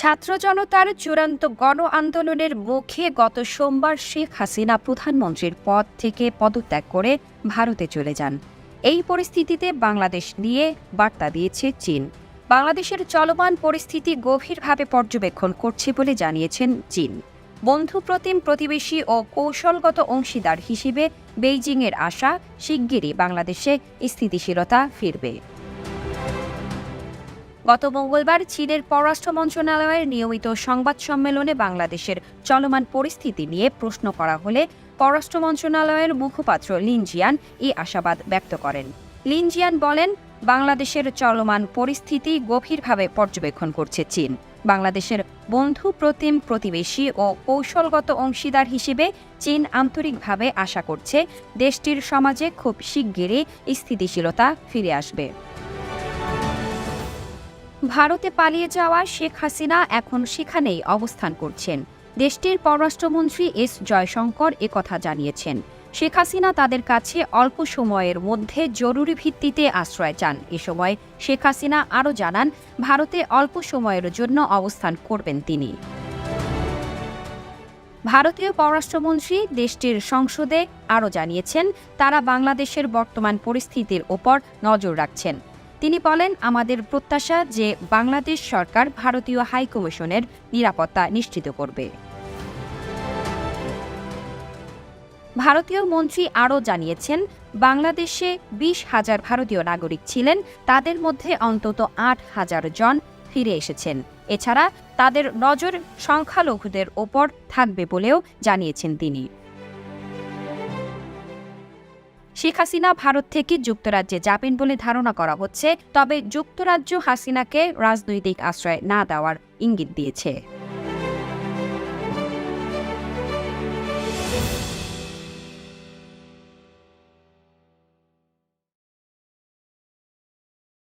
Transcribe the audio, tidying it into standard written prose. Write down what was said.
ছাত্র জনতার চূড়ান্ত গণ আন্দোলনের মুখে গত সোমবার শেখ হাসিনা প্রধানমন্ত্রীর পদ থেকে পদত্যাগ করে ভারতে চলে যান। এই পরিস্থিতিতে বাংলাদেশ নিয়ে বার্তা দিয়েছে চীন। বাংলাদেশের চলমান পরিস্থিতি গভীরভাবে পর্যবেক্ষণ করছে বলে জানিয়েছেন চীন। বন্ধুপ্রতিম প্রতিবেশী ও কৌশলগত অংশীদার হিসেবে বেইজিংয়ের আশা শিগগিরই বাংলাদেশে স্থিতিশীলতা ফিরবে। গত মঙ্গলবার চীনের পররাষ্ট্র মন্ত্রণালয়ের নিয়মিত সংবাদ সম্মেলনে বাংলাদেশের চলমান পরিস্থিতি নিয়ে প্রশ্ন করা হলে পররাষ্ট্র মন্ত্রণালয়ের মুখপাত্র লিন জিয়ান এই আশাবাদ ব্যক্ত করেন। লিন জিয়ান বলেন, বাংলাদেশের চলমান পরিস্থিতি গভীরভাবে পর্যবেক্ষণ করছে চীন। বাংলাদেশের বন্ধুপ্রতিম প্রতিবেশী ও কৌশলগত অংশীদার হিসেবে চীন আন্তরিকভাবে আশা করছে দেশটির সমাজে খুব শিগগিরই স্থিতিশীলতা ফিরে আসবে। ভারতে পালিয়ে যাওয়া শেখ হাসিনা এখন সেখানেই অবস্থান করছেন। দেশটির পররাষ্ট্রমন্ত্রী এস জয়শঙ্কর একথা জানিয়েছেন। শেখ হাসিনা তাদের কাছে অল্প সময়ের মধ্যে জরুরি ভিত্তিতে আশ্রয় চান। এ সময় শেখ হাসিনা আরও জানান, ভারতে অল্প সময়ের জন্য অবস্থান করবেন তিনি। ভারতীয় পররাষ্ট্রমন্ত্রী দেশটির সংসদে আরও জানিয়েছেন, তারা বাংলাদেশের বর্তমান পরিস্থিতির ওপর নজর রাখছেন। তিনি বলেন, আমাদের প্রত্যাশা যে বাংলাদেশ সরকার ভারতীয় হাইকমিশনের নিরাপত্তা নিশ্চিত করবে। ভারতীয় মন্ত্রী আরও জানিয়েছেন, বাংলাদেশে 20,000 ভারতীয় নাগরিক ছিলেন, তাদের মধ্যে অন্তত 8,000 জন ফিরে এসেছেন। এছাড়া তাদের নজর সংখ্যালঘুদের ওপর থাকবে বলেও জানিয়েছেন তিনি। শেখ হাসিনা ভারত থেকে যুক্তরাজ্যে যাবেন বলে ধারণা করা হচ্ছে, তবে যুক্তরাজ্য হাসিনাকে রাজনৈতিক আশ্রয় না দেওয়ার ইঙ্গিত দিয়েছে।